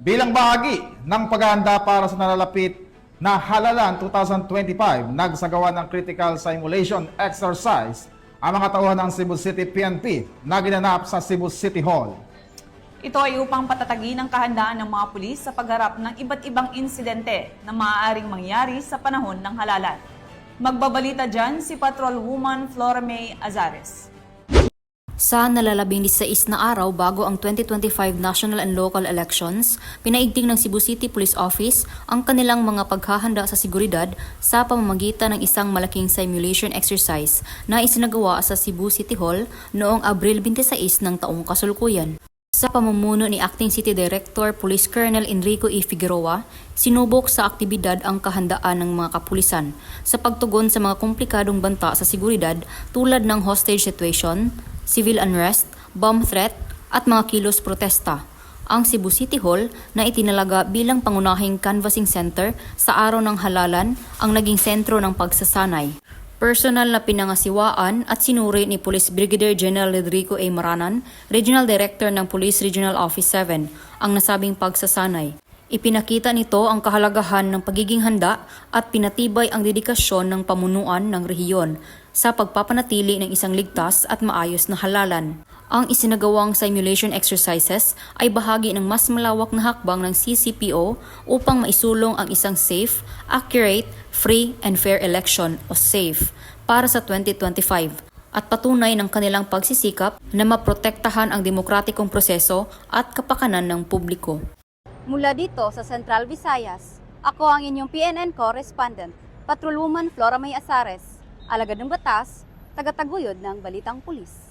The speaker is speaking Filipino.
Bilang bahagi ng paghahanda para sa nalalapit na Halalan 2025, nagsagawa ng critical simulation exercise ang mga tauhan ng Cebu City PNP na ginanap sa Cebu City Hall. Ito ay upang patatagin ang kahandaan ng mga pulis sa pagharap ng iba't ibang insidente na maaaring mangyari sa panahon ng halalan. Magbabalita dyan si Patrolwoman Flora May Azares. Sa nalalabing 16 na araw bago ang 2025 national and local elections, pinaigting ng Cebu City Police Office ang kanilang mga paghahanda sa seguridad sa pamamagitan ng isang malaking simulation exercise na isinagawa sa Cebu City Hall noong Abril 26 ng taong kasalukuyan. Sa pamumuno ni Acting City Director Police Colonel Enrico E. Figueroa, sinubok sa aktibidad ang kahandaan ng mga kapulisan sa pagtugon sa mga komplikadong banta sa seguridad tulad ng hostage situation, civil unrest, bomb threat at mga kilos protesta. Ang Cebu City Hall na itinalaga bilang pangunahing canvassing center sa araw ng halalan ang naging sentro ng pagsasanay. Personal na pinangasiwaan at sinuri ni Police Brigadier General Rodrigo A. Maranan, Regional Director ng Police Regional Office 7, ang nasabing pagsasanay. Ipinakita nito ang kahalagahan ng pagiging handa at pinatibay ang dedikasyon ng pamunuan ng rehiyon sa pagpapanatili ng isang ligtas at maayos na halalan. Ang isinagawang simulation exercises ay bahagi ng mas malawak na hakbang ng CCPO upang maisulong ang isang safe, accurate, free and fair election o SAFE para sa 2025 at patunay ng kanilang pagsisikap na maprotektahan ang demokratikong proseso at kapakanan ng publiko. Mula dito sa Central Visayas, ako ang inyong PNN correspondent, Patrolwoman Flora May Azares, alagad ng batas, tagataguyod ng Balitang Pulis.